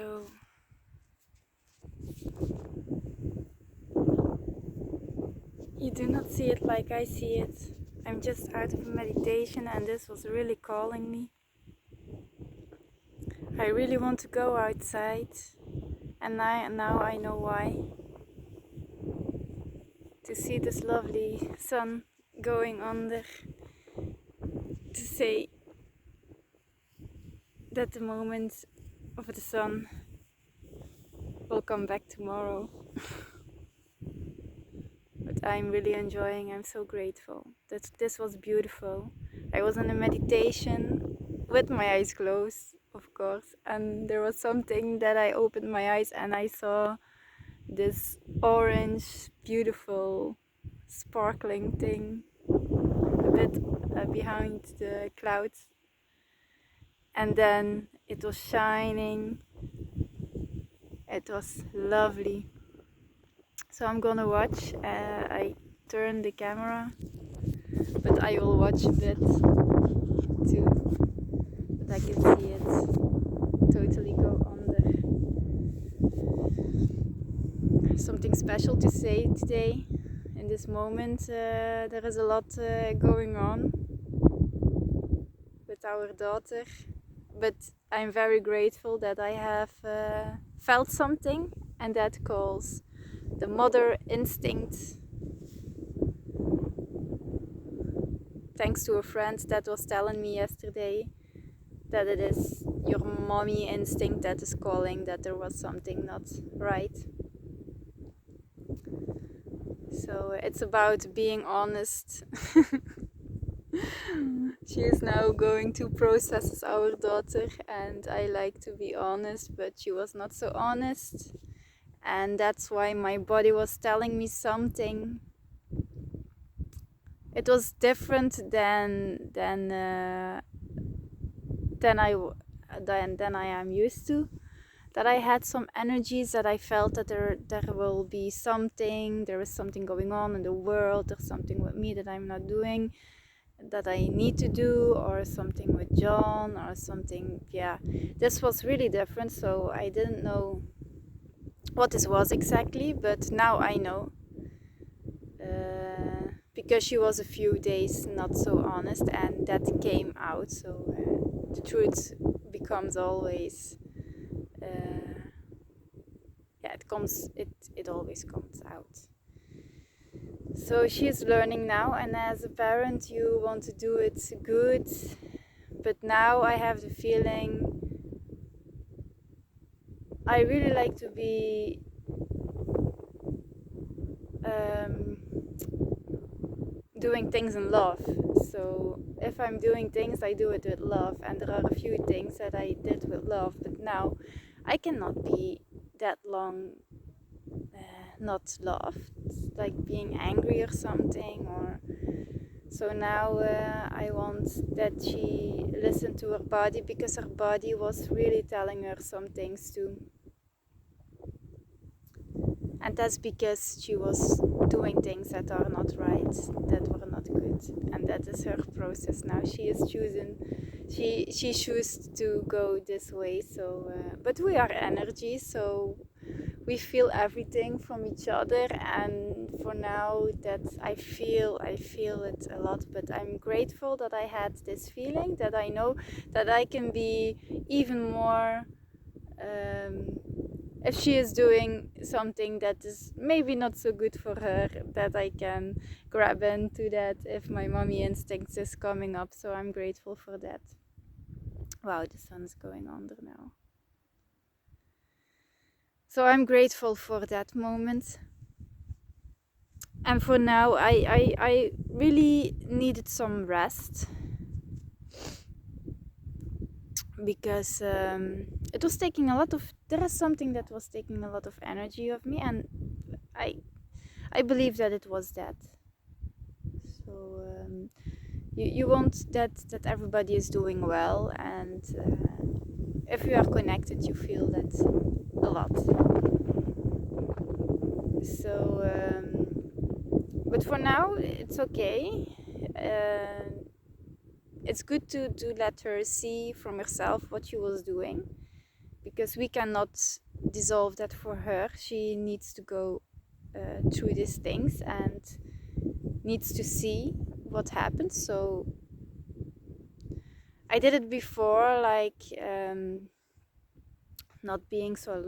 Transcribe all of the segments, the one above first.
So you do not see it like I see it. I'm just out of meditation and this was really calling me. I really want to go outside and now I know why. To see this lovely sun going under, to say that the moment of the sun will come back tomorrow. But I'm really enjoying, I'm so grateful that this was beautiful. I was in a meditation with my eyes closed, of course, and there was something that I opened my eyes and I saw this orange, beautiful, sparkling thing a bit behind the clouds, and then it was shining. It was lovely. So I'm gonna watch. I turned the camera, but I will watch a bit too, that I can see it totally go under. Something special to say today. In this moment, there is a lot going on with our daughter, but I'm very grateful that I have felt something, and that calls the mother instinct. Thanks to a friend that was telling me yesterday that it is your mommy instinct that is calling, that there was something not right. So it's about being honest. She is now going to process as our daughter, and I like to be honest, but she was not so honest, and that's why my body was telling me something. It was different than I am used to. That I had some energies, that I felt that there will be something, there is something going on in the world, there's something with me that I'm not doing, that I need to do, or something with John, or something. Yeah, this was really different, so I didn't know what this was exactly, but now I know. Because she was a few days not so honest, and that came out, so the truth becomes always it always comes out. So she's learning now, and as a parent you want to do it good, but now I have the feeling I really like to be doing things in love. So if I'm doing things, I do it with love, and there are a few things that I did with love, but now I cannot be that long not loved, like being angry or something. Or so now I want that she listened to her body, because her body was really telling her some things too. And that's because she was doing things that are not right, that were not good. And that is her process now. She is choosing, she chooses to go this way. So, but we are energy, so we feel everything from each other. And for now, that I feel it a lot. But I'm grateful that I had this feeling, that I know that I can be even more. If she is doing something that is maybe not so good for her, that I can grab into that if my mommy instinct is coming up. So I'm grateful for that. Wow, the sun is going under now. So I'm grateful for that moment. And for now, I really needed some rest, because it was taking a lot of, there is something that was taking a lot of energy of me, and I believe that it was that. So you want that everybody is doing well, and if you are connected, you feel that a lot. So but for now it's okay. It's good to let her see from herself what she was doing, because we cannot dissolve that for her. She needs to go through these things and needs to see what happens. So I did it before, like not being so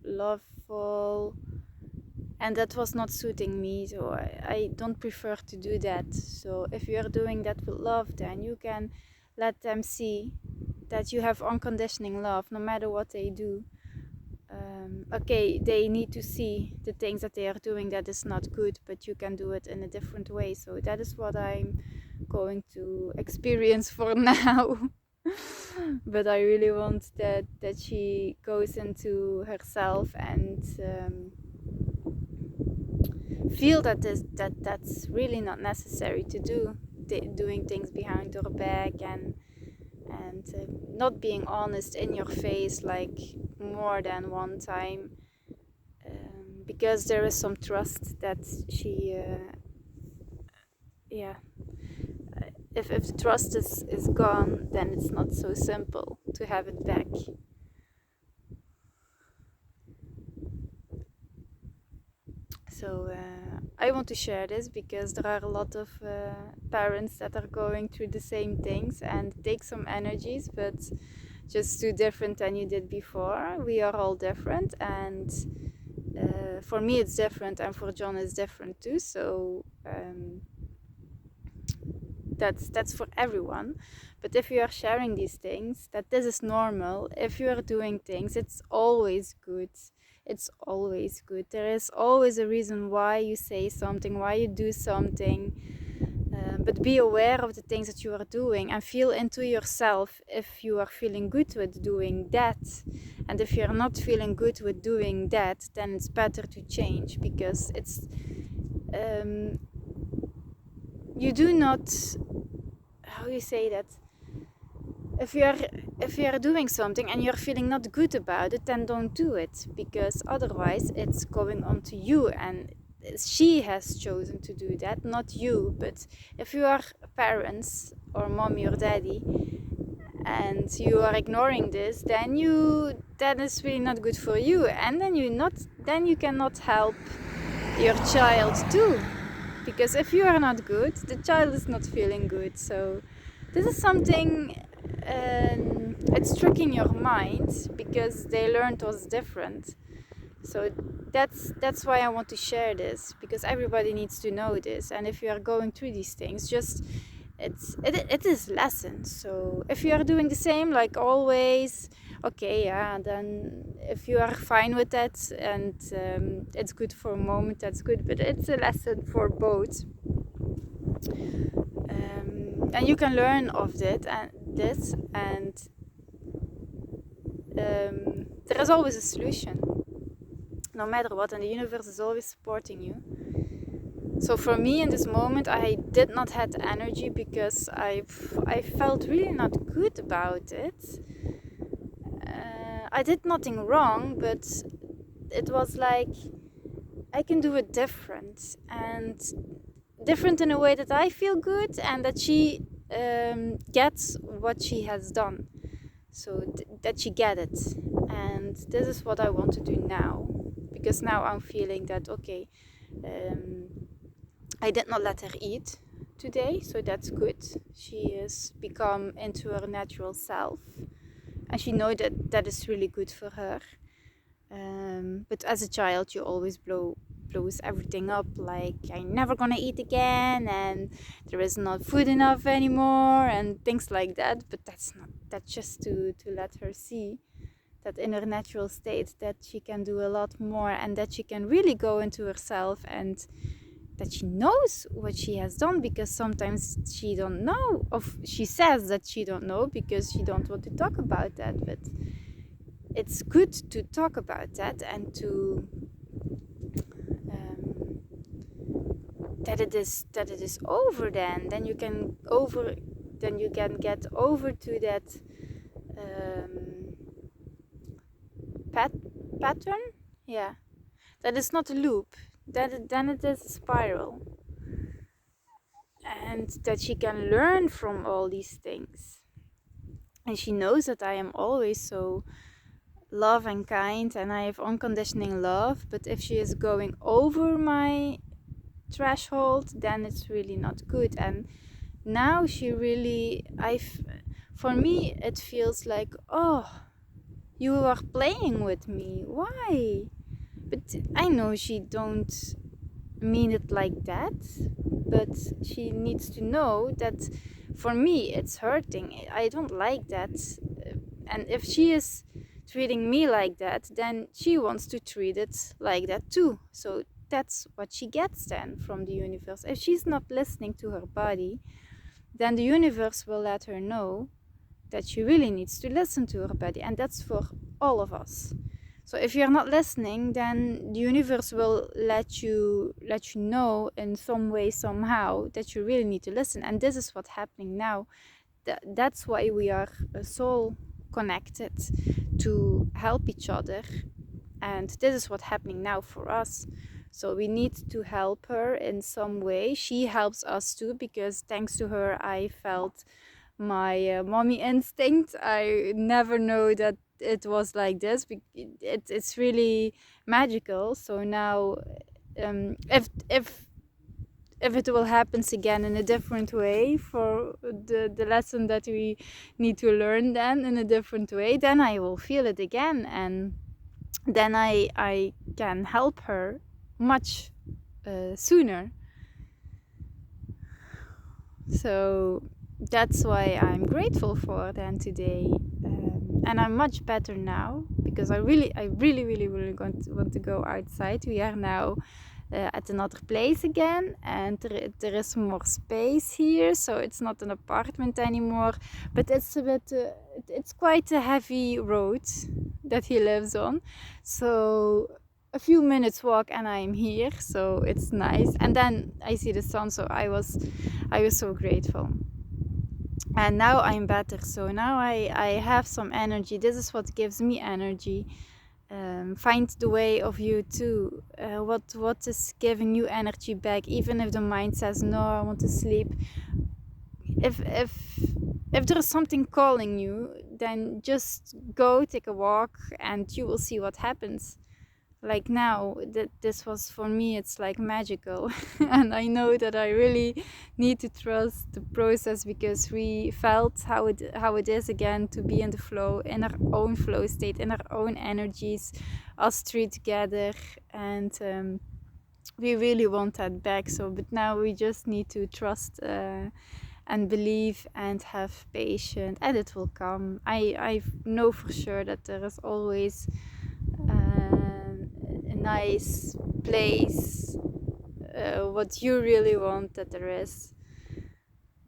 loveful, and that was not suiting me, so I don't prefer to do that. So if you are doing that with love, then you can let them see that you have unconditional love no matter what they do. Okay, they need to see the things that they are doing that is not good, but you can do it in a different way. So that is what I'm going to experience for now. But I really want that she goes into herself and feel that's really not necessary to do, doing things behind her back and not being honest in your face like more than one time, because there is some trust that she if the trust is gone, then it's not so simple to have it back. So I want to share this because there are a lot of parents that are going through the same things and take some energies, but just too different than you did before. We are all different, and for me it's different, and for John it's different too. So that's for everyone. But if you are sharing these things, that this is normal. If you are doing things, it's always good. It's always good. There is always a reason why you say something, why you do something. But be aware of the things that you are doing and feel into yourself if you are feeling good with doing that. And if you're not feeling good with doing that, then it's better to change, because it's you do not, how you say that, if you are doing something and you're feeling not good about it, then don't do it, because otherwise it's going on to you, and she has chosen to do that, not you. But if you are parents or mommy or daddy and you are ignoring this, then that is really not good for you, and then you cannot help your child too, because if you are not good, the child is not feeling good. So this is something, it's tricking your mind, because they learned us different. So that's why I want to share this, because everybody needs to know this. And if you are going through these things, just it is lessons. So if you are doing the same like always, okay, yeah, then if you are fine with that and it's good for a moment, that's good. But it's a lesson for both. And you can learn of this, and there is always a solution, no matter what, and the universe is always supporting you. So for me in this moment, I did not have the energy, because I felt really not good about it. I did nothing wrong, but it was like I can do it different, and different in a way that I feel good and that she gets what she has done, so that she get it. And this is what I want to do now, because now I'm feeling that, okay, I did not let her eat today, so that's good. She has become into her natural self, and she knows that is really good for her. But as a child, you always blows everything up, like I'm never gonna eat again, and there is not food enough anymore, and things like that. But that's just to let her see that in her natural state, that she can do a lot more, and that she can really go into herself, and that she knows what she has done, because sometimes she don't know, or she says that she don't know because she don't want to talk about that. But it's good to talk about that, and to that it is over. Then you can get over to that pattern. Yeah, that is not a loop. Then it is a spiral, and that she can learn from all these things. And she knows that I am always so love and kind, and I have unconditional love, but if she is going over my threshold, then it's really not good. And now she really, for me it feels like, oh, you are playing with me, why? But I know she don't mean it like that, but she needs to know that for me it's hurting. I don't like that. And if she is treating me like that, then she wants to treat it like that too. So that's what she gets then from the universe. If she's not listening to her body, then the universe will let her know that she really needs to listen to her body. And that's for all of us. So if you're not listening, then the universe will let you know in some way, somehow, that you really need to listen. And this is what's happening now. That's why we are soul connected, to help each other. And this is what's happening now for us. So we need to help her in some way. She helps us too, because thanks to her I felt my mommy instinct. I never know that it was like this. It's really magical. So now if it will happen again in a different way, for the lesson that we need to learn then in a different way, then I will feel it again, and then I can help her much sooner. So that's why I'm grateful for then today, and I'm much better now, because I really want to go outside. We are now at another place again, and there is more space here, so it's not an apartment anymore, but it's a bit it's quite a heavy road that he lives on, so a few minutes walk and I'm here, so it's nice. And then I see the sun, so I was so grateful. And now I'm better, so now I have some energy. This is what gives me energy. Find the way of you too. What is giving you energy back, even if the mind says no, I want to sleep. If there is something calling you, then just go take a walk and you will see what happens. Like now, this was for me, it's like magical. And I know that I really need to trust the process, because we felt how it is again to be in the flow, in our own flow state, in our own energies, us three together, and we really want that back. So but now we just need to trust and believe and have patience, and it will come. I know for sure that there is always a nice place, what you really want, that there is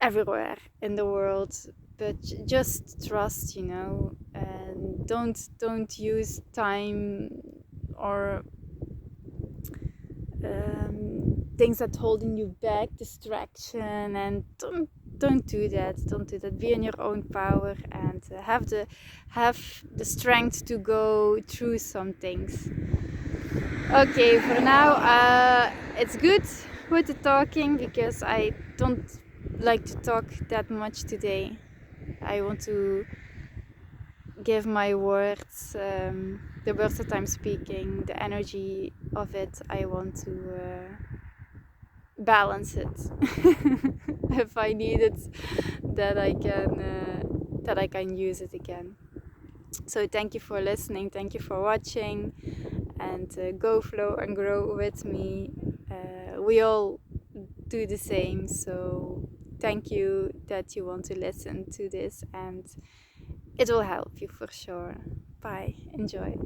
everywhere in the world. But just trust, and don't use time or things that holding you back, distraction, and don't do that. Be in your own power, and have the strength to go through some things. Okay, for now it's good with the talking, because I don't like to talk that much today. I want to give my words, the words that I'm speaking, the energy of it, I want to balance it. If I need it, that I can use it again. So thank you for listening, thank you for watching, and go flow and grow with me. We all do the same, so thank you that you want to listen to this, and it will help you for sure. Bye, enjoy.